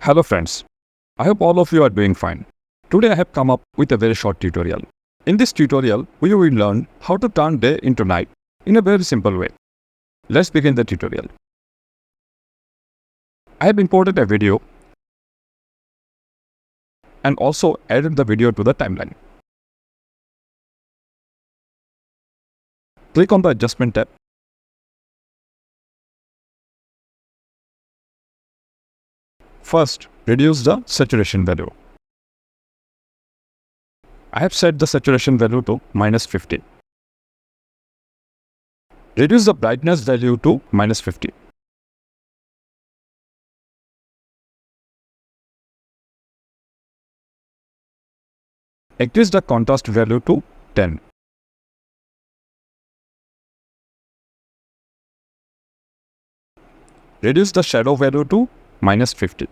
Hello friends, I hope all of you are doing fine. Today I have come up with a very short tutorial. In this tutorial, we will learn how to turn day into night in a very simple way. Let's begin the tutorial. I have imported a video and also added the video to the timeline. Click on the Adjustment tab. First, reduce the saturation value. I have set the saturation value to -50. Reduce the brightness value to -50. Increase the contrast value to 10. Reduce the shadow value to -50.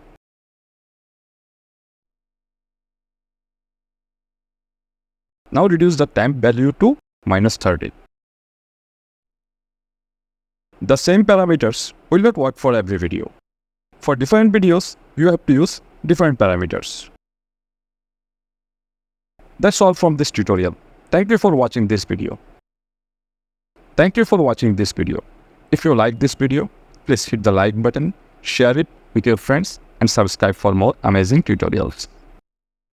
Now reduce the temp value to -30. The same parameters will not work for every video. For different videos, you have to use different parameters. That's all from this tutorial. Thank you for watching this video. If you like this video, please hit the like button, share it with your friends, and subscribe for more amazing tutorials.